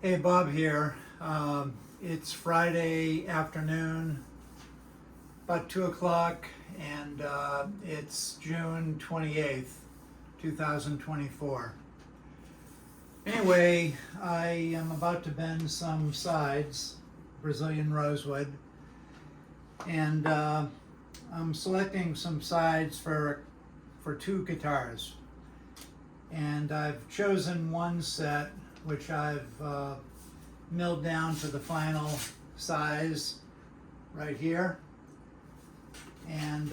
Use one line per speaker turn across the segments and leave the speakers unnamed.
Hey, Bob here. It's Friday afternoon, about 2 o'clock, and it's June 28th, 2024. Anyway, I am about to bend some sides, Brazilian rosewood, and I'm selecting some sides for two guitars. And I've chosen one set which I've milled down to the final size right here. And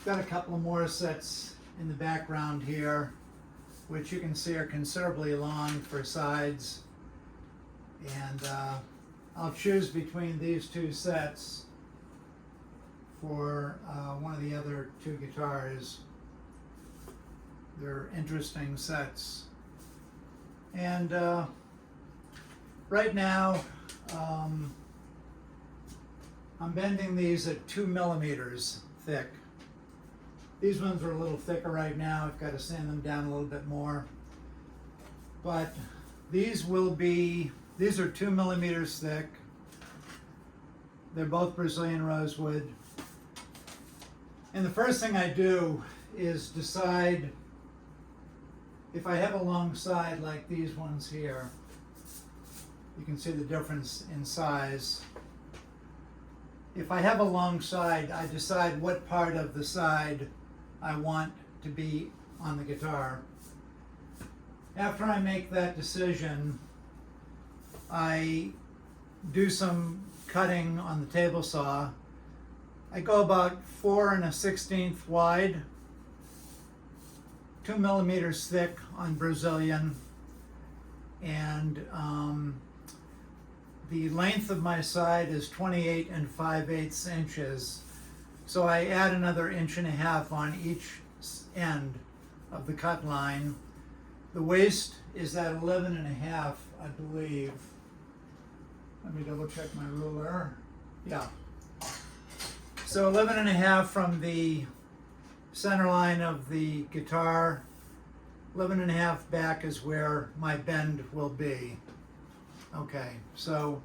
got a couple of more sets in the background here, which you can see are considerably long for sides. And I'll choose between these two sets for one of the other two guitars. They're interesting sets. And right now, I'm bending these at 2 millimeters thick. These ones are a little thicker right now. I've got to sand them down a little bit more. But these are 2 millimeters thick. They're both Brazilian rosewood. And the first thing I do is decide if I have a long side like these ones here. You can see the difference in size. If I have a long side, I decide what part of the side I want to be on the guitar. After I make that decision, I do some cutting on the table saw. I go about 4 1/16 wide, 2 millimeters thick on Brazilian, and the length of my side is 28 5/8 inches. So I add another 1.5 inches on each end of the cut line. The waist is at 11.5, I believe. Let me double check my ruler. Yeah. So 11.5 from the center line of the guitar, 11.5 back is where my bend will be. Okay, so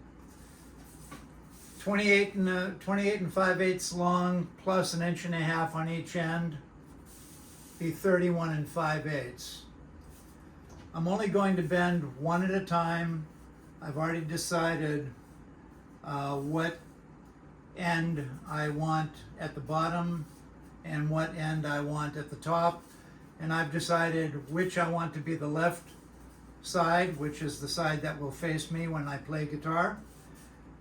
28 5/8 long plus 1.5 inches on each end, be 31 5/8. I'm only going to bend one at a time. I've already decided what end I want at the bottom and what end I want at the top, and I've decided which I want to be the left side, which is the side that will face me when I play guitar,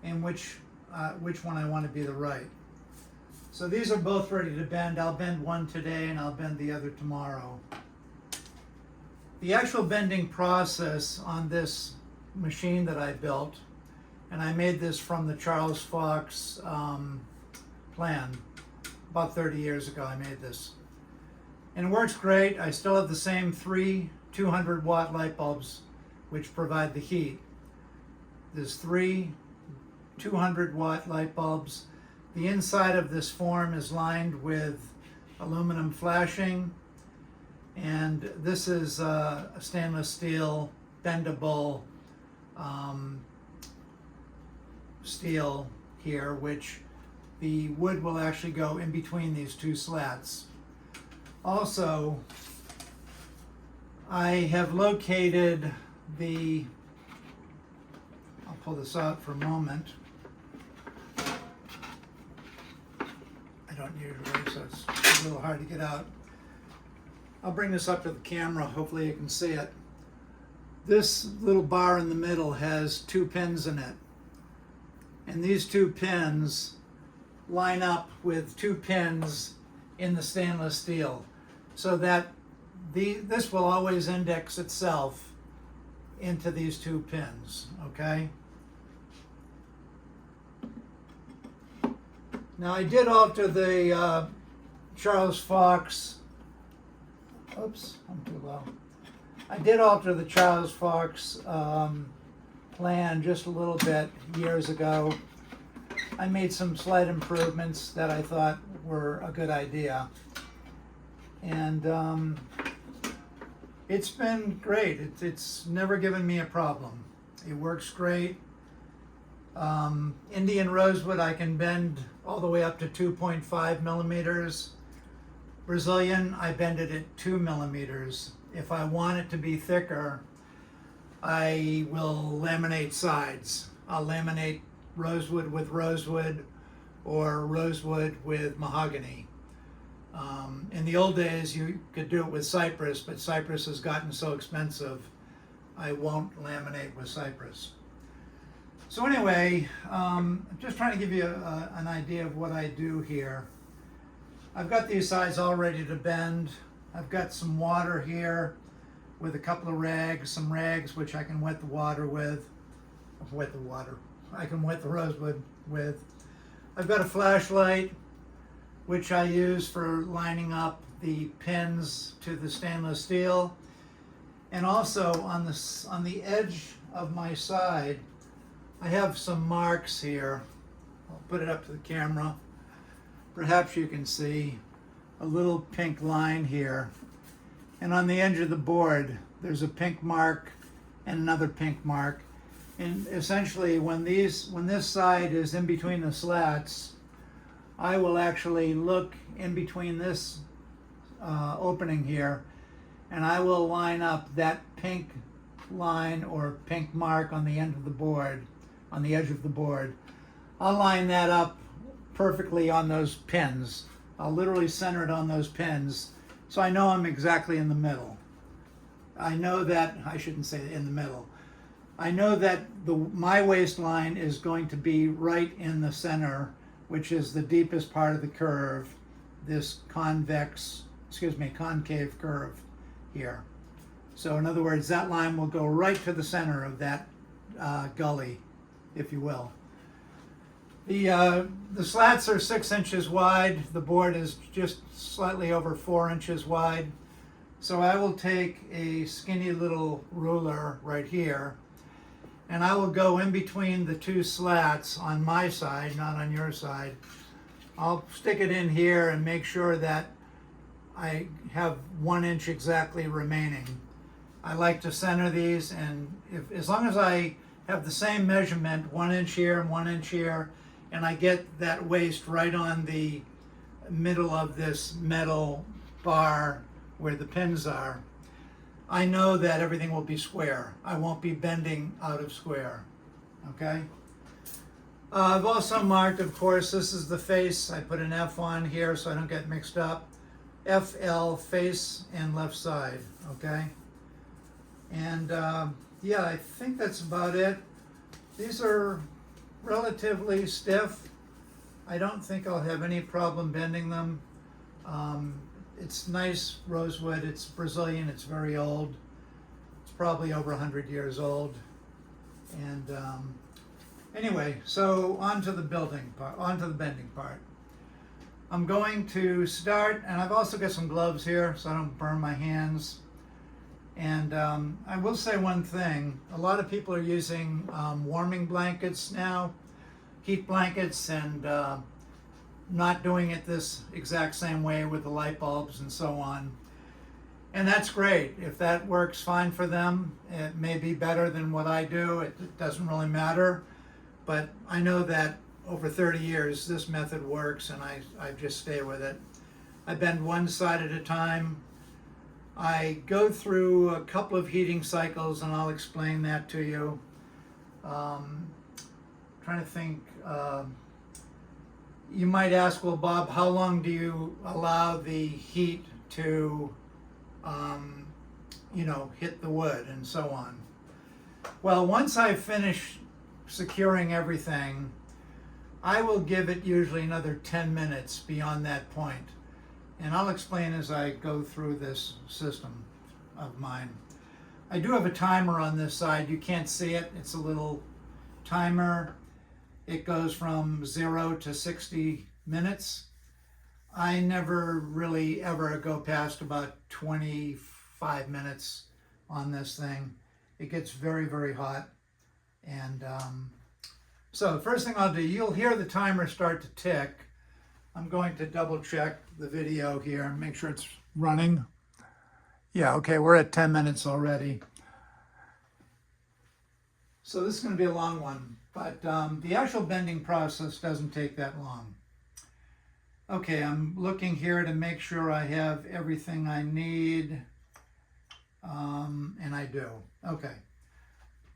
and which one I want to be the right. So these are both ready to bend. I'll bend one today and I'll bend the other tomorrow. The actual bending process on this machine that I built, and I made this from the Charles Fox plan. About 30 years ago I made this. And it works great. I still have the same 3 200-watt light bulbs which provide the heat. There's 3 200-watt light bulbs. The inside of this form is lined with aluminum flashing, and this is a stainless steel bendable steel here, which the wood will actually go in between these two slats. Also, I have located I'll pull this out for a moment. I don't need it right, so it's a little hard to get out. I'll bring this up to the camera, hopefully you can see it. This little bar in the middle has 2 pins in it. And these 2 pins line up with 2 pins in the stainless steel, so that this will always index itself into these 2 pins, okay? Now I did alter the Charles Fox, oops, I'm too low. I did alter the Charles Fox plan just a little bit years ago. I made some slight improvements that I thought were a good idea. And It's been great. It's never given me a problem. It works great. Indian rosewood I can bend all the way up to 2.5 millimeters. Brazilian, I bend it at 2 millimeters. If I want it to be thicker, I will laminate sides. I'll laminate rosewood with rosewood or rosewood with mahogany. In the old days, you could do it with cypress, but cypress has gotten so expensive, I won't laminate with cypress. So anyway, I'm just trying to give you an idea of what I do here. I've got these sides all ready to bend. I've got some water here with a couple of rags, some rags which I can wet the water with. I can wet the rosewood with. I've got a flashlight which I use for lining up the pins to the stainless steel. And also on the edge of my side, I have some marks here. I'll put it up to the camera. Perhaps you can see a little pink line here. And on the edge of the board, there's a pink mark and another pink mark. And essentially, when this side is in between the slats, I will actually look in between this opening here, and I will line up that pink line or pink mark on the end of the board, on the edge of the board. I'll line that up perfectly on those pins. I'll literally center it on those pins, so I know I'm exactly in the middle. I know that, I shouldn't say in the middle. I know that my waistline is going to be right in the center, which is the deepest part of the curve, this concave curve here. So in other words, that line will go right to the center of that gully, if you will. The slats are 6 inches wide. The board is just slightly over 4 inches wide. So I will take a skinny little ruler right here, and I will go in between the two slats on my side, not on your side. I'll stick it in here and make sure that I have 1 inch exactly remaining. I like to center these, and as long as I have the same measurement, 1 inch here and 1 inch here, and I get that waist right on the middle of this metal bar where the pins are, I know that everything will be square. I won't be bending out of square, okay? I've also marked, of course, this is the face. I put an F on here so I don't get mixed up. FL, face and left side, okay? And yeah, I think that's about it. These are relatively stiff. I don't think I'll have any problem bending them. It's nice rosewood. It's Brazilian. It's very old. It's probably over 100 years old. And anyway, so on to the bending part. I'm going to start, and I've also got some gloves here so I don't burn my hands. And I will say one thing. A lot of people are using warming blankets now, heat blankets, and not doing it this exact same way with the light bulbs and so on. And that's great. If that works fine for them, it may be better than what I do. It doesn't really matter. But I know that over 30 years, this method works, and I just stay with it. I bend one side at a time. I go through a couple of heating cycles, and I'll explain that to you. Trying to think. You might ask, well, Bob, how long do you allow the heat to, hit the wood and so on? Well, once I finish securing everything, I will give it usually another 10 minutes beyond that point. And I'll explain as I go through this system of mine. I do have a timer on this side. You can't see it. It's a little timer. It goes from 0 to 60 minutes. I never really ever go past about 25 minutes on this thing. It gets very, very hot. And so the first thing I'll do, you'll hear the timer start to tick. I'm going to double check the video here and make sure it's running. Yeah, okay, we're at 10 minutes already. So this is going to be a long one, but the actual bending process doesn't take that long. Okay, I'm looking here to make sure I have everything I need, and I do. Okay,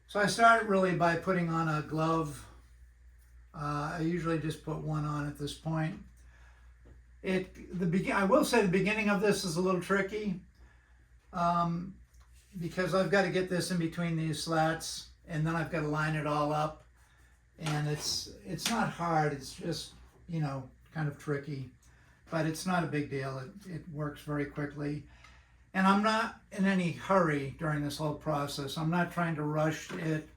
so I start really by putting on a glove. I usually just put one on at this point. I will say the beginning of this is a little tricky because I've got to get this in between these slats, and then I've got to line it all up. And it's not hard. It's just, you know, kind of tricky, but it's not a big deal. It works very quickly. And I'm not in any hurry during this whole process. I'm not trying to rush it.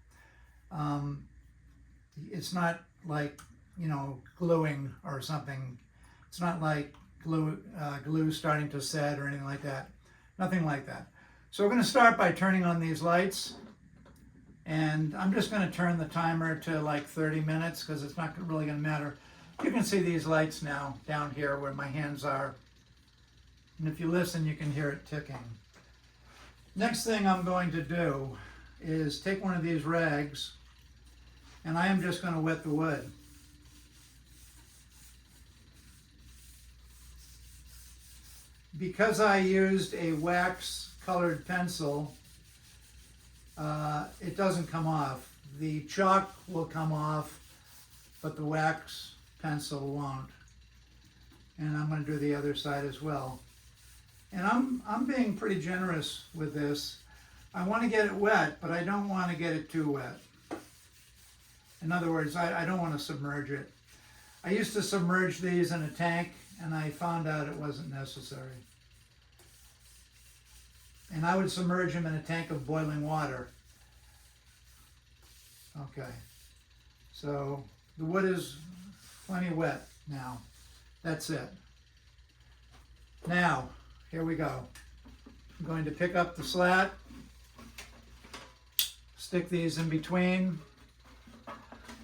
It's not like, you know, gluing or something. It's not like glue starting to set or anything like that. Nothing like that. So we're going to start by turning on these lights. And I'm just going to turn the timer to like 30 minutes because it's not really going to matter. You can see these lights now down here where my hands are. And if you listen, you can hear it ticking. Next thing I'm going to do is take one of these rags, and I am just going to wet the wood. Because I used a wax colored pencil, it doesn't come off. The chalk will come off, but the wax pencil won't. And I'm going to do the other side as well. And I'm being pretty generous with this. I want to get it wet, but I don't want to get it too wet. In other words, I don't want to submerge it. I used to submerge these in a tank, and I found out it wasn't necessary. And I would submerge them in a tank of boiling water. Okay, so the wood is plenty wet now. That's it. Now, here we go. I'm going to pick up the slat, stick these in between.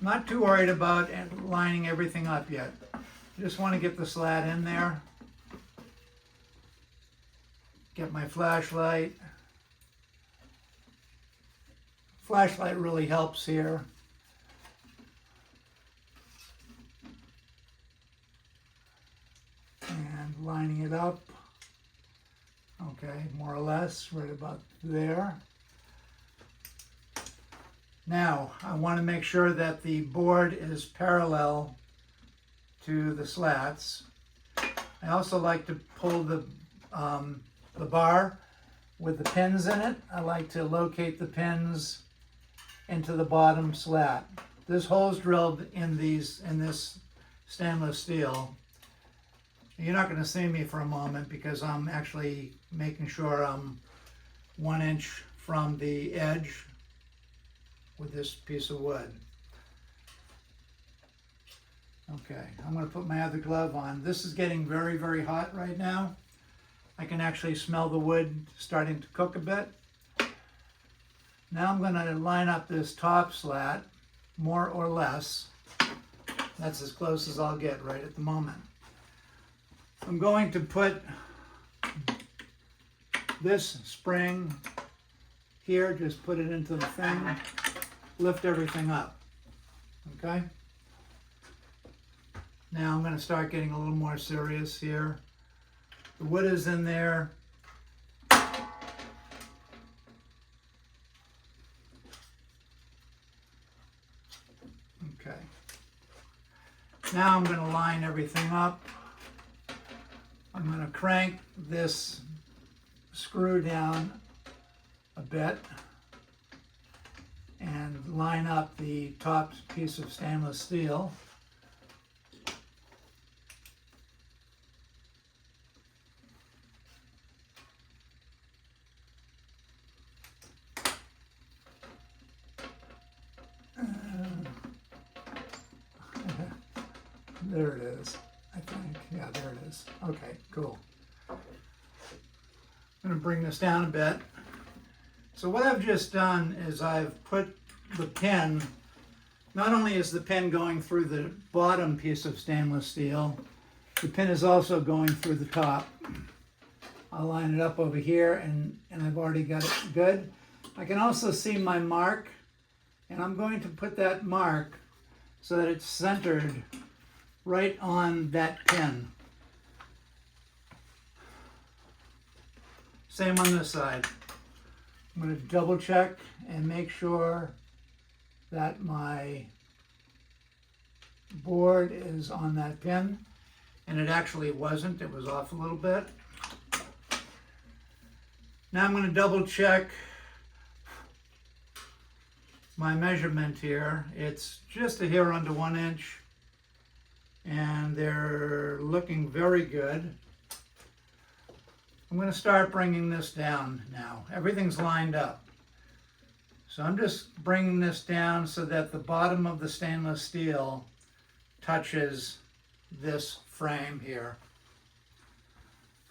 Not too worried about lining everything up yet. Just want to get the slat in there. Get my flashlight. Flashlight really helps here. And lining it up. Okay, more or less, right about there. Now, I want to make sure that the board is parallel to the slats. I also like to pull the bar with the pins in it. I like to locate the pins into the bottom slat. This hole's drilled in this stainless steel. You're not going to see me for a moment because I'm actually making sure I'm 1 inch from the edge with this piece of wood. Okay, I'm going to put my other glove on. This is getting very, very hot right now. I can actually smell the wood starting to cook a bit. Now I'm going to line up this top slat, more or less. That's as close as I'll get right at the moment. I'm going to put this spring here, just put it into the thing, lift everything up, okay? Now I'm going to start getting a little more serious here. The wood is in there. Okay. Now I'm going to line everything up. I'm going to crank this screw down a bit and line up the top piece of stainless steel. There it is, I think. Yeah, there it is. Okay, cool. I'm going to bring this down a bit. So what I've just done is I've put the pin, not only is the pin going through the bottom piece of stainless steel, the pin is also going through the top. I'll line it up over here, and I've already got it good. I can also see my mark, and I'm going to put that mark so that it's centered right on that pin. Same on this side. I'm going to double check and make sure that my board is on that pin, and it actually wasn't. It was off a little bit. Now I'm going to double check my measurement here. It's just a hair under 1 inch, and they're looking very good. I'm going to start bringing this down now. Everything's lined up. So I'm just bringing this down so that the bottom of the stainless steel touches this frame here.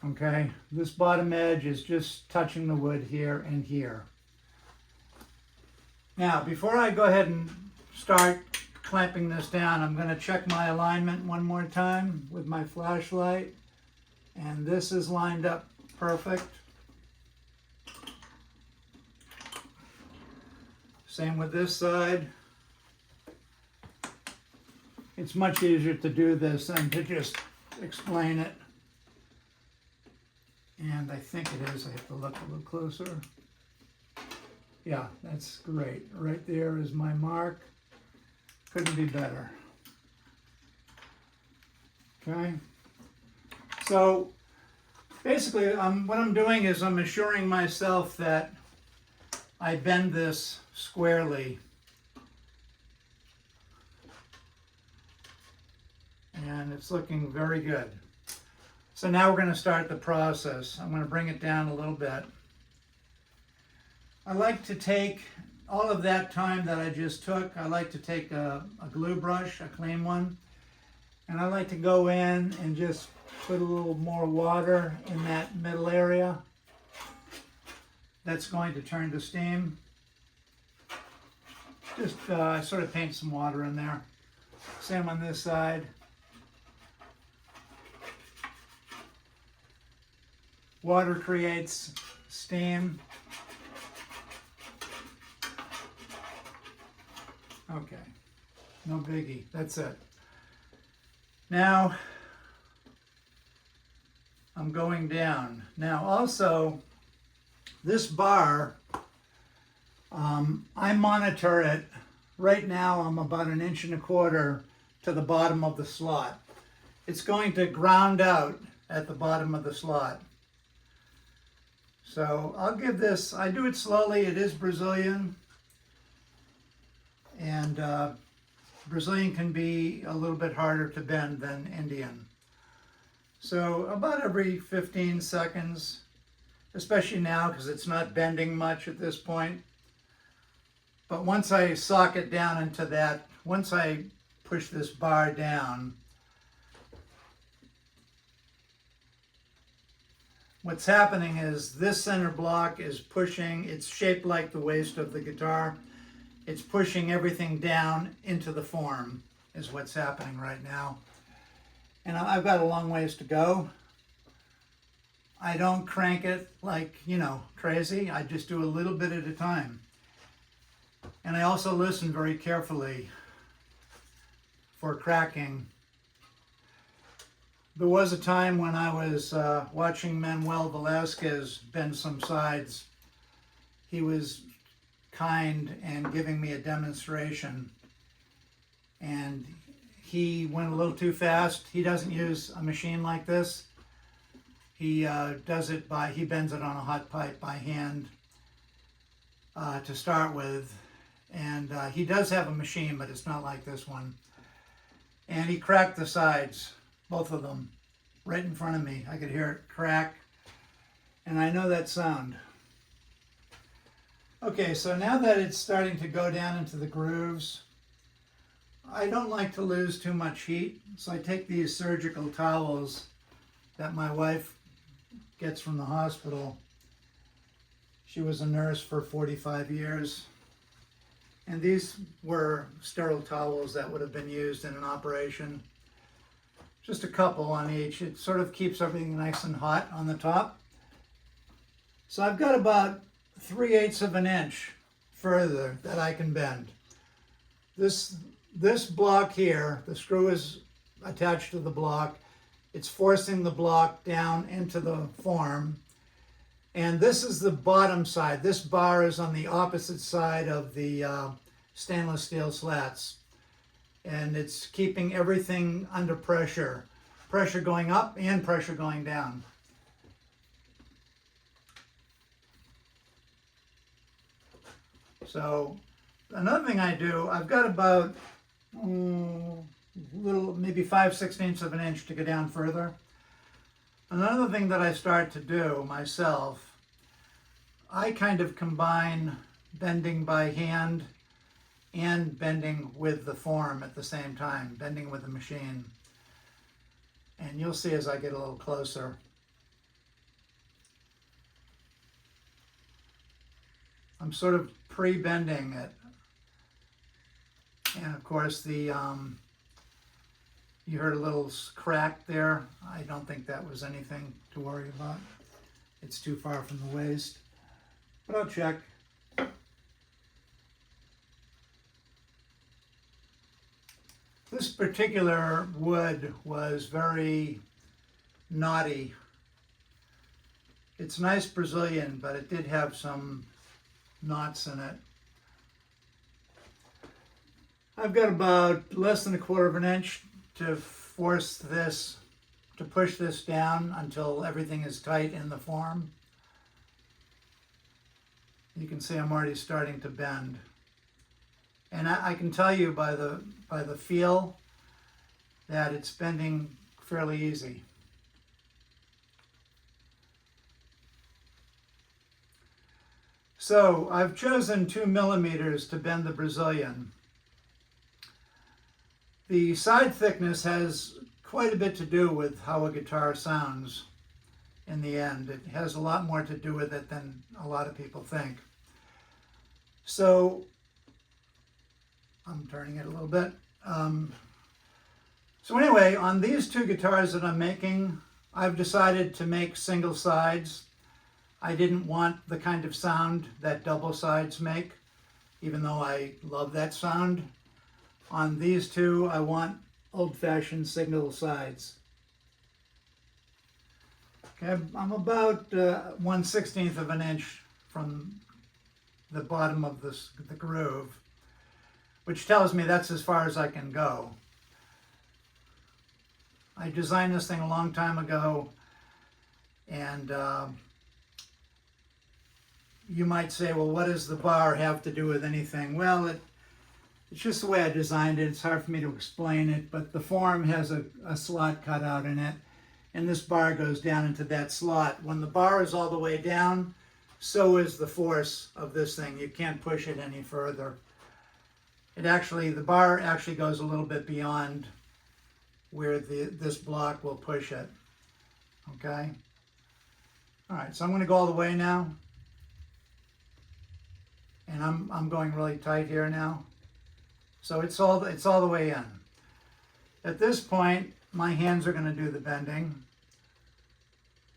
Okay, this bottom edge is just touching the wood here and here. Now, before I go ahead and start clamping this down, I'm going to check my alignment one more time with my flashlight. And this is lined up perfect. Same with this side. It's much easier to do this than to just explain it. And I think it is. I have to look a little closer. Yeah, that's great. Right there is my mark. Couldn't be better. Okay. So basically, what I'm doing is I'm assuring myself that I bend this squarely. And it's looking very good. So now we're going to start the process. I'm going to bring it down a little bit. I like to take all of that time that I just took, I like to take a glue brush, a clean one, and I like to go in and just put a little more water in that middle area. That's going to turn to steam. Just sort of paint some water in there. Same on this side. Water creates steam. Okay, no biggie, that's it. Now, I'm going down. Now also, this bar, I monitor it. Right now I'm about 1.25 inches to the bottom of the slot. It's going to ground out at the bottom of the slot. So I'll give this, I do it slowly, it is Brazilian. And Brazilian can be a little bit harder to bend than Indian. So about every 15 seconds, especially now because it's not bending much at this point. But once I sock it down into that, once I push this bar down, what's happening is this center block is pushing, it's shaped like the waist of the guitar. It's pushing everything down into the form is what's happening right now. And I've got a long ways to go. I don't crank it like, crazy. I just do a little bit at a time. And I also listen very carefully for cracking. There was a time when I was watching Manuel Velasquez bend some sides. He was kind and giving me a demonstration, and he went a little too fast. He doesn't use a machine like this. He does it he bends it on a hot pipe by hand to start with, and he does have a machine, but it's not like this one. And he cracked the sides, both of them, right in front of me. I could hear it crack, and I know that sound. Okay, so now that it's starting to go down into the grooves, I don't like to lose too much heat, so I take these surgical towels that my wife gets from the hospital. She was a nurse for 45 years, and these were sterile towels that would have been used in an operation. Just a couple on each. It sort of keeps everything nice and hot on the top, So I've got about 3/8 of an inch further that I can bend. This block here, the screw is attached to the block. It's forcing the block down into the form. And this is the bottom side. This bar is on the opposite side of the stainless steel slats. And it's keeping everything under pressure. Pressure going up and pressure going down. So another thing I do, I've got about maybe 5/16 of an inch to go down further. Another thing that I start to do myself, I kind of combine bending by hand and bending with the form at the same time, bending with the machine. And you'll see as I get a little closer. I'm sort of pre-bending it. And of course you heard a little crack there. I don't think that was anything to worry about. It's too far from the waist, but I'll check. This particular wood was very knotty. It's nice Brazilian, but it did have some knots in it. I've got about less than 1/4 of an inch to push this down until everything is tight in the form. You can see I'm already starting to bend. And I can tell you by the feel that it's bending fairly easy. So I've chosen 2 millimeters to bend the Brazilian. The side thickness has quite a bit to do with how a guitar sounds in the end. It has a lot more to do with it than a lot of people think. So I'm turning it a little bit. So anyway, on these 2 guitars that I'm making, I've decided to make single sides. I didn't want the kind of sound that double sides make, even though I love that sound. On these 2, I want old-fashioned single sides. Okay, I'm about 1/16 of an inch from the bottom of the groove, which tells me that's as far as I can go. I designed this thing a long time ago, and you might say, well, what does the bar have to do with anything? Well, it's just the way I designed it. It's hard for me to explain it, but the form has a slot cut out in it, and this bar goes down into that slot. When the bar is all the way down, so is the force of this thing. You can't push it any further. The bar actually goes a little bit beyond where this block will push it. Okay? All right, so I'm going to go all the way now. And I'm going really tight here now. So it's all the way in. At this point, my hands are going to do the bending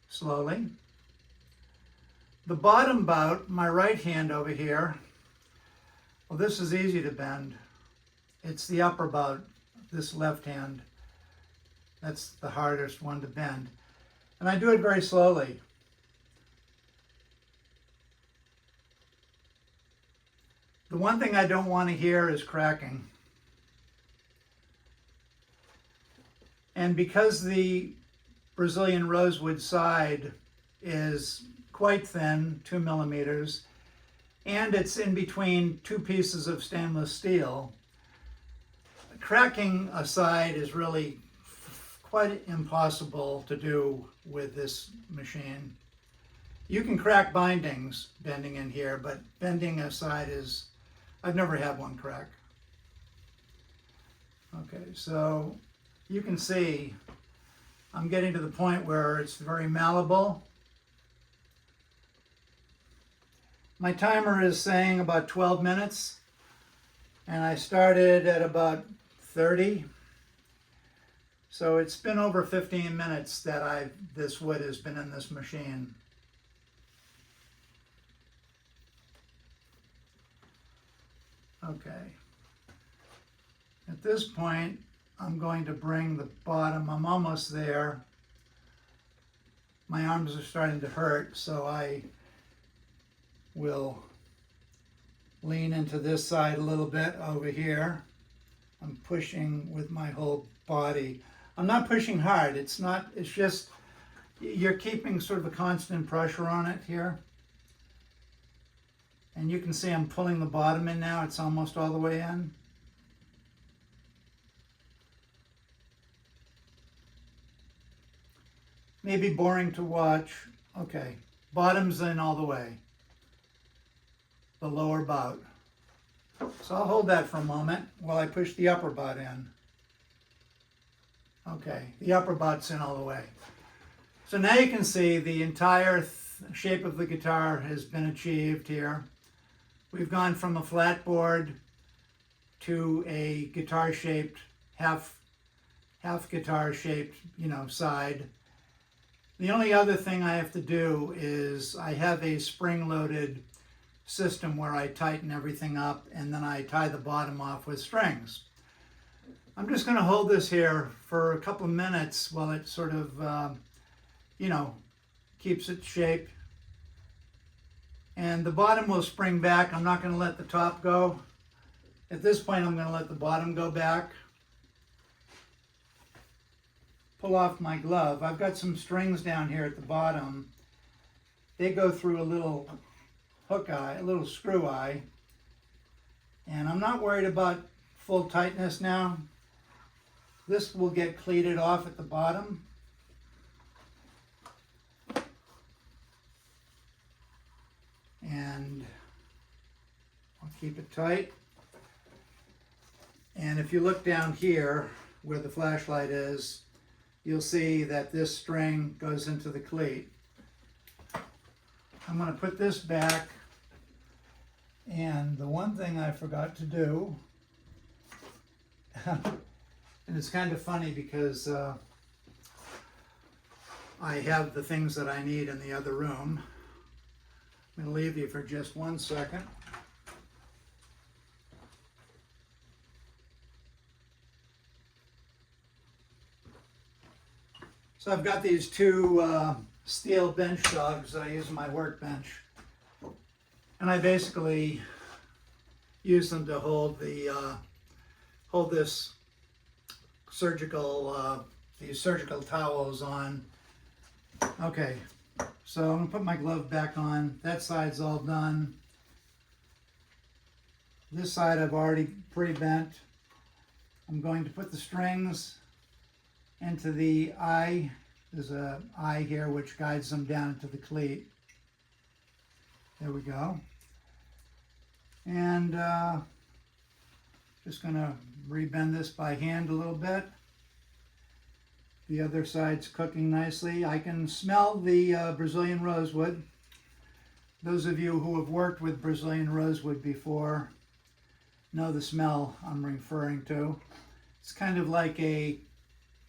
slowly. The bottom bout, my right hand over here, well, this is easy to bend. It's the upper bout, this left hand. That's the hardest one to bend. And I do it very slowly. The one thing I don't want to hear is cracking. And because the Brazilian rosewood side is quite thin, 2 millimeters, and it's in between 2 pieces of stainless steel, cracking a side is really quite impossible to do with this machine. You can crack bindings bending in here, but bending a side is, I've never had one crack. Okay, so you can see I'm getting to the point where it's very malleable. My timer is saying about 12 minutes, and I started at about 30. So it's been over 15 minutes that this wood has been in this machine. Okay. At this point, I'm going to bring the bottom, I'm almost there. My arms are starting to hurt, so I will lean into this side a little bit over here. I'm pushing with my whole body. I'm not pushing hard, it's just, you're keeping sort of a constant pressure on it here. And you can see I'm pulling the bottom in now, it's almost all the way in. Maybe boring to watch. Okay, bottom's in all the way. The lower bout. So I'll hold that for a moment while I push the upper bout in. Okay, the upper bout's in all the way. So now you can see the entire shape of the guitar has been achieved here. We've gone from a flat board to a guitar-shaped, half guitar-shaped, side. The only other thing I have to do is I have a spring-loaded system where I tighten everything up and then I tie the bottom off with strings. I'm just going to hold this here for a couple of minutes while it sort of, keeps its shape. And the bottom will spring back. I'm not going to let the top go. At this point, I'm going to let the bottom go back. Pull off my glove. I've got some strings down here at the bottom. They go through a little hook eye, a little screw eye. And I'm not worried about full tightness now. This will get cleated off at the bottom. And I'll keep it tight. And if you look down here where the flashlight is, you'll see that this string goes into the cleat. I'm going to put this back, and the one thing I forgot to do, and it's kind of funny because I have the things that I need in the other room. I'm going to leave you for just 1 second. So I've got these two steel bench dogs that I use on my workbench. And I basically use them to hold this surgical, these surgical towels on. Okay, so I'm gonna put my glove back on. That side's all done. This side I've already pre-bent. I'm going to put the strings into the eye. There's an eye here which guides them down to the cleat. There we go. And just gonna rebend this by hand a little bit. The other side's cooking nicely. I can smell the Brazilian rosewood. Those of you who have worked with Brazilian rosewood before know the smell I'm referring to. It's kind of like a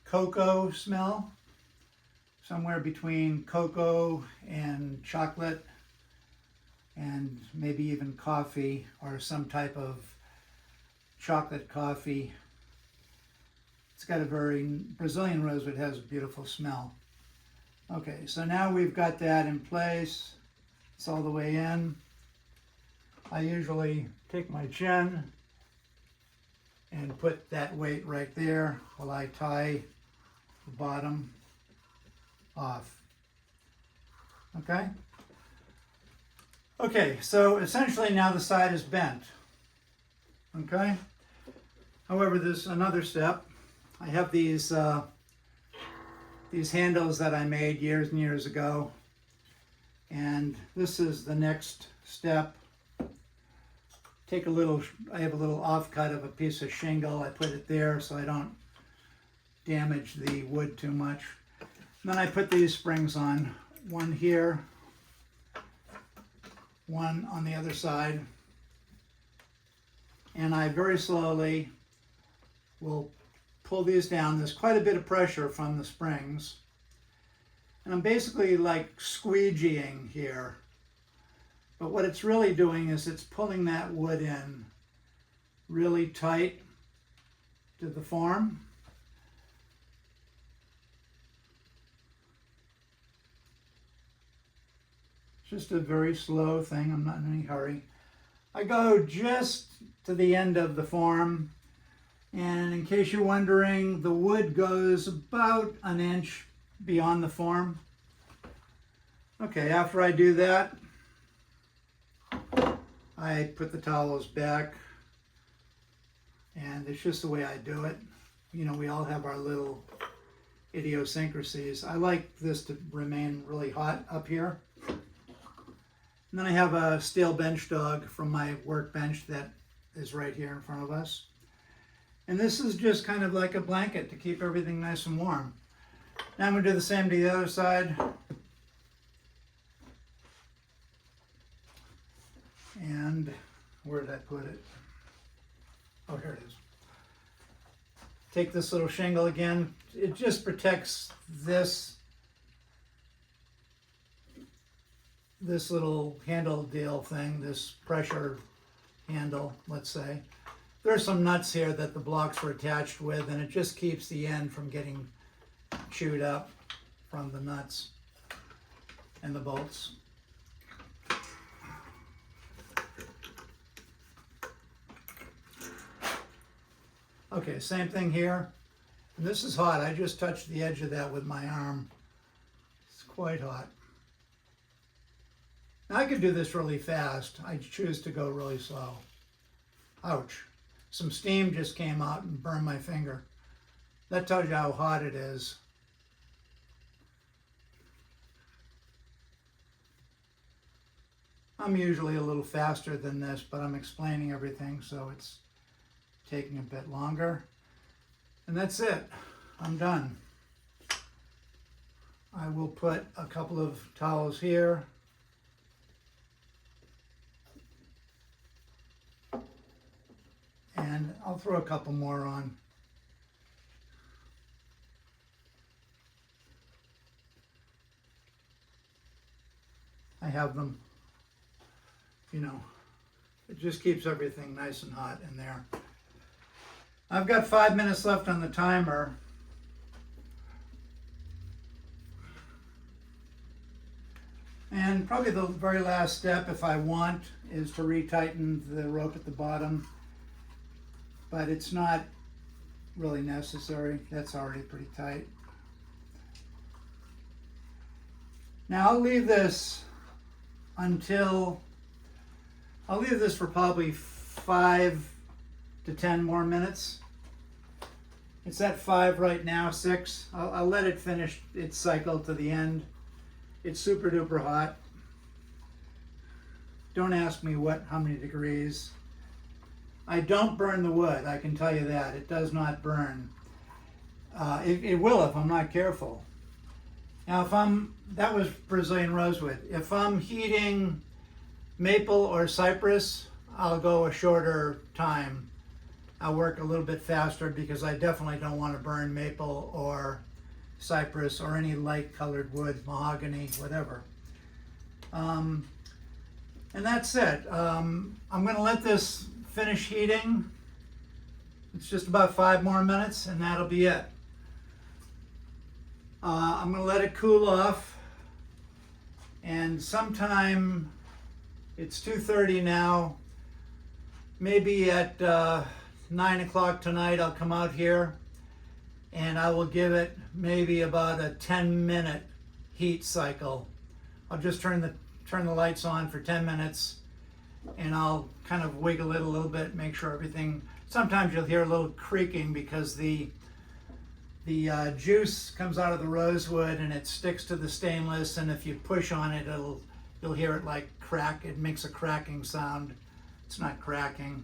cocoa smell, somewhere between cocoa and chocolate, and maybe even coffee or some type of chocolate coffee. It's got a Brazilian rosewood has a beautiful smell. Okay, so now we've got that in place. It's all the way in. I usually take my chin and put that weight right there while I tie the bottom off. Okay? Okay, so essentially now the side is bent. Okay? However, there's another step. I have these handles that I made years and years ago, and this is the next step. I have a little offcut of a piece of shingle. I put it there so I don't damage the wood too much. And then I put these springs on, one here, one on the other side, and I very slowly will pull these down. There's quite a bit of pressure from the springs, and I'm basically like squeegeeing here, but what it's really doing is it's pulling that wood in really tight to the form. It's just a very slow thing. I'm not in any hurry. I go just to the end of the form, and in case you're wondering, the wood goes about an inch beyond the form. Okay, after I do that, I put the towels back, and it's just the way I do it. You know, we all have our little idiosyncrasies. I like this to remain really hot up here. And then I have a steel bench dog from my workbench that is right here in front of us. And this is just kind of like a blanket to keep everything nice and warm. Now I'm going to do the same to the other side. And where did I put it? Oh, here it is. Take this little shingle again. It just protects this little handle deal thing, this pressure handle, let's say. There's some nuts here that the blocks were attached with, and it just keeps the end from getting chewed up from the nuts and the bolts. Okay, same thing here. And this is hot. I just touched the edge of that with my arm. It's quite hot. Now, I could do this really fast. I choose to go really slow. Ouch. Some steam just came out and burned my finger. That tells you how hot it is. I'm usually a little faster than this, but I'm explaining everything, so it's taking a bit longer. And that's it. I'm done. I will put a couple of towels here. And I'll throw a couple more on. I have them, you know, it just keeps everything nice and hot in there. I've got 5 minutes left on the timer. And probably the very last step, if I want, is to retighten the rope at the bottom. But it's not really necessary. That's already pretty tight. Now I'll leave this for probably 5 to 10 more minutes. It's at 5 right now, 6. I'll let it finish its cycle to the end. It's super duper hot. Don't ask me how many degrees. I don't burn the wood, I can tell you that. It does not burn. It will if I'm not careful. Now that was Brazilian rosewood. If I'm heating maple or cypress, I'll go a shorter time. I'll work a little bit faster because I definitely don't want to burn maple or cypress or any light colored wood, mahogany, whatever. And that's it. I'm going to let this finish heating. It's just about 5 more minutes and that'll be it. I'm going to let it cool off, and sometime, it's 2:30 now, maybe at 9 o'clock tonight I'll come out here and I will give it maybe about a 10-minute heat cycle. I'll just turn the lights on for 10 minutes and I'll kind of wiggle it a little bit, make sure everything, sometimes you'll hear a little creaking because the juice comes out of the rosewood and it sticks to the stainless, and if you push on it, you'll hear it like crack. It makes a cracking sound. It's not cracking.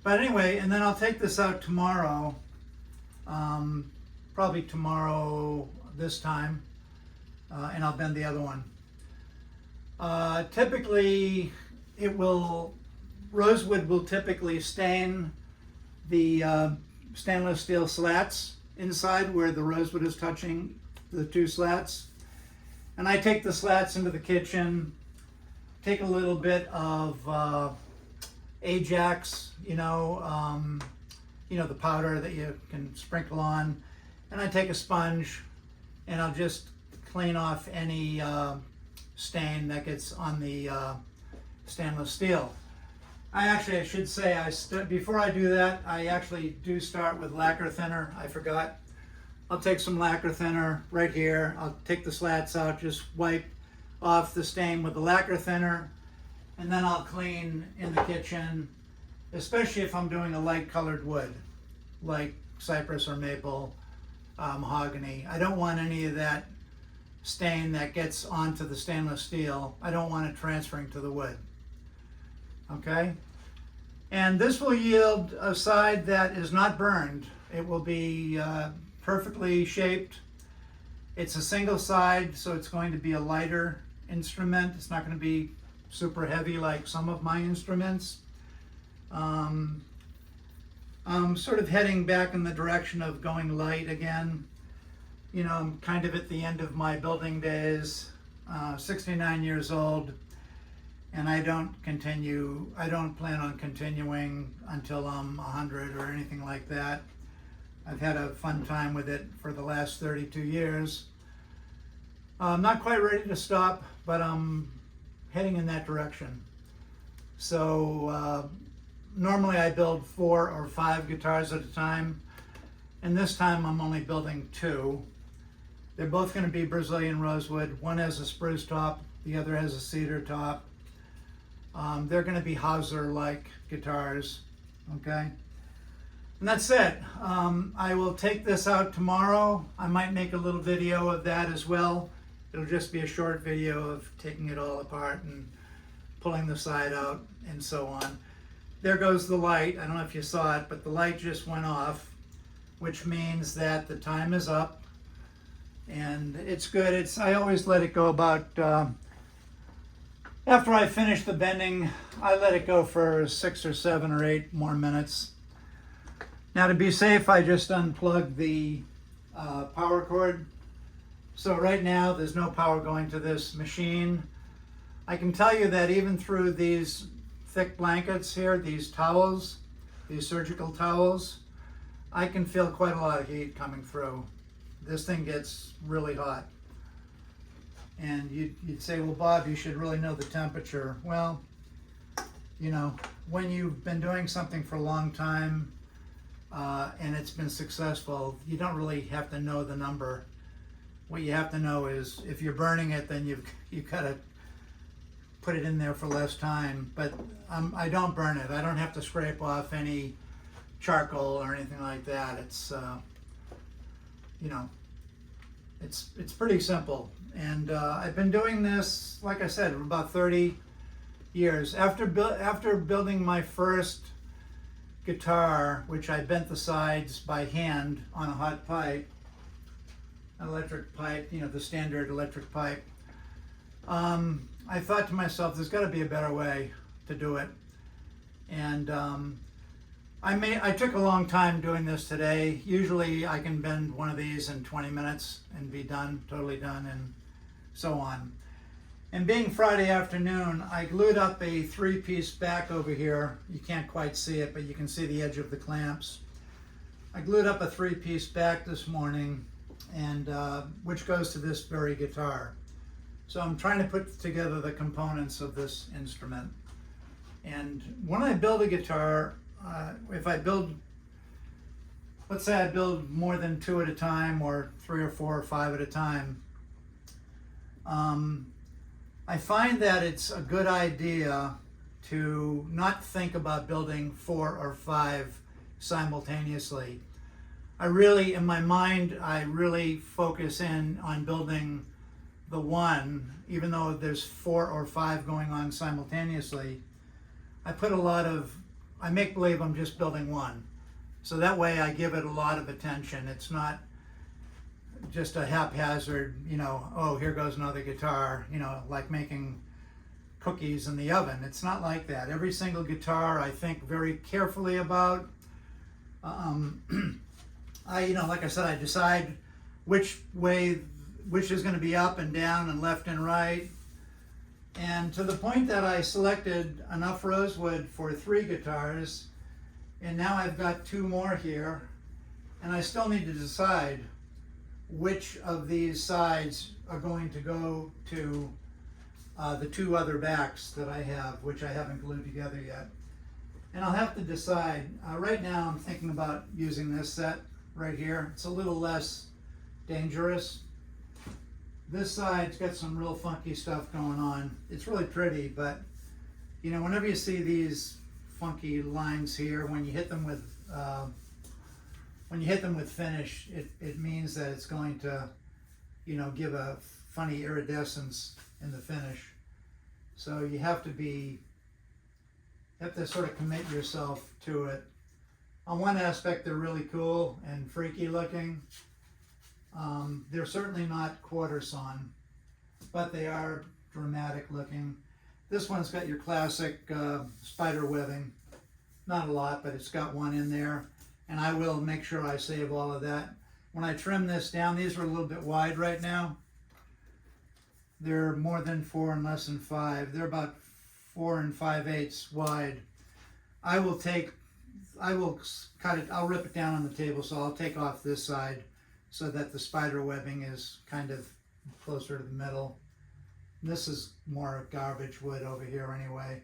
But anyway, and then I'll take this out tomorrow, probably tomorrow this time, and I'll bend the other one. Typically, rosewood will typically stain the stainless steel slats inside where the rosewood is touching the 2 slats. And I take the slats into the kitchen, take a little bit of Ajax, the powder that you can sprinkle on. And I take a sponge and I'll just clean off any stain that gets on the stainless steel. I should say, before I do that, I actually do start with lacquer thinner. I forgot. I'll take some lacquer thinner right here. I'll take the slats out, just wipe off the stain with the lacquer thinner, and then I'll clean in the kitchen, especially if I'm doing a light colored wood, like cypress or maple, mahogany. I don't want any of that stain that gets onto the stainless steel. I don't want it transferring to the wood. Okay? And this will yield a side that is not burned. It will be perfectly shaped. It's a single side, so it's going to be a lighter instrument. It's not going to be super heavy like some of my instruments. I'm sort of heading back in the direction of going light again. I'm kind of at the end of my building days, 69 years old, and I don't plan on continuing until I'm 100 or anything like that. I've had a fun time with it for the last 32 years. I'm not quite ready to stop, but I'm heading in that direction. So normally I build 4 or 5 guitars at a time, and this time I'm only building 2. They're both going to be Brazilian rosewood. One has a spruce top, the other has a cedar top. They're going to be Hauser-like guitars, okay? And that's it. I will take this out tomorrow. I might make a little video of that as well. It'll just be a short video of taking it all apart and pulling the side out and so on. There goes the light. I don't know if you saw it, but the light just went off, which means that the time is up. And it's good. I always let it go about, after I finish the bending, I let it go for 6 or 7 or 8 more minutes. Now to be safe, I just unplugged the power cord. So right now there's no power going to this machine. I can tell you that even through these thick blankets here, these towels, these surgical towels, I can feel quite a lot of heat coming through. This thing gets really hot. And you'd say, well, Bob, you should really know the temperature. Well, when you've been doing something for a long time and it's been successful, you don't really have to know the number. What you have to know is if you're burning it, then you've got to put it in there for less time. But I don't burn it. I don't have to scrape off any charcoal or anything like that. It's it's pretty simple. And I've been doing this, like I said, about 30 years. After building my first guitar, which I bent the sides by hand on a hot pipe, an electric pipe, the standard electric pipe, I thought to myself, there's got to be a better way to do it. And I took a long time doing this today. Usually I can bend one of these in 20 minutes and be done, totally done, and so on. And being Friday afternoon, I glued up a 3-piece back over here. You can't quite see it, but you can see the edge of the clamps. I glued up a 3-piece back this morning, and which goes to this very guitar. So I'm trying to put together the components of this instrument. And when I build a guitar, if I build, let's say I build more than 2 at a time, or 3 or 4 or 5 at a time, I find that it's a good idea to not think about building 4 or 5 simultaneously. In my mind, I really focus in on building the one, even though there's 4 or 5 going on simultaneously. I make believe I'm just building one. So that way I give it a lot of attention. It's not just a haphazard, oh, here goes another guitar, like making cookies in the oven. It's not like that. Every single guitar I think very carefully about. Like I said, I decide which is going to be up and down and left and right. And to the point that I selected enough rosewood for 3 guitars, and now I've got 2 more here, and I still need to decide which of these sides are going to go to the 2 other backs that I have, which I haven't glued together yet. And I'll have to decide. Right now I'm thinking about using this set right here. It's a little less dangerous. This side's got some real funky stuff going on. It's really pretty, but you know, whenever you see these funky lines here, when you hit them with finish, it means that it's going to, you know, give a funny iridescence in the finish. So you have to sort of commit yourself to it. On one aspect, they're really cool and freaky looking. They're certainly not quarter sawn, but they are dramatic looking. This one's got your classic spider webbing. Not a lot, but it's got one in there. And I will make sure I save all of that. When I trim this down, these are a little bit wide right now. They're more than 4 and less than 5. They're about 4 5/8 wide. I will cut it, I'll rip it down on the table, so I'll take off this side so that the spider webbing is kind of closer to the middle. And this is more garbage wood over here anyway.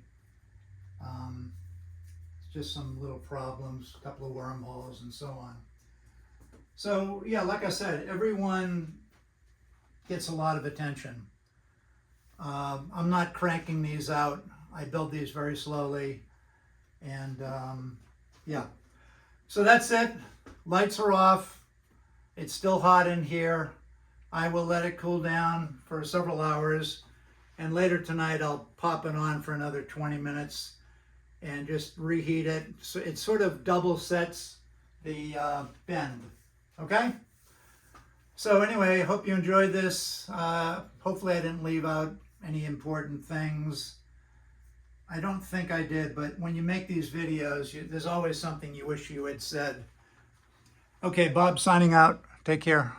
Just some little problems, a couple of wormholes and so on. So yeah, like I said, everyone gets a lot of attention. I'm not cranking these out. I build these very slowly, and yeah. So that's it. Lights are off. It's still hot in here. I will let it cool down for several hours, and later tonight I'll pop it on for another 20 minutes and just reheat it. So it sort of double sets the bend. Okay? So anyway, hope you enjoyed this. Hopefully I didn't leave out any important things. I don't think I did, but when you make these videos, there's always something you wish you had said. Okay, Bob signing out. Take care.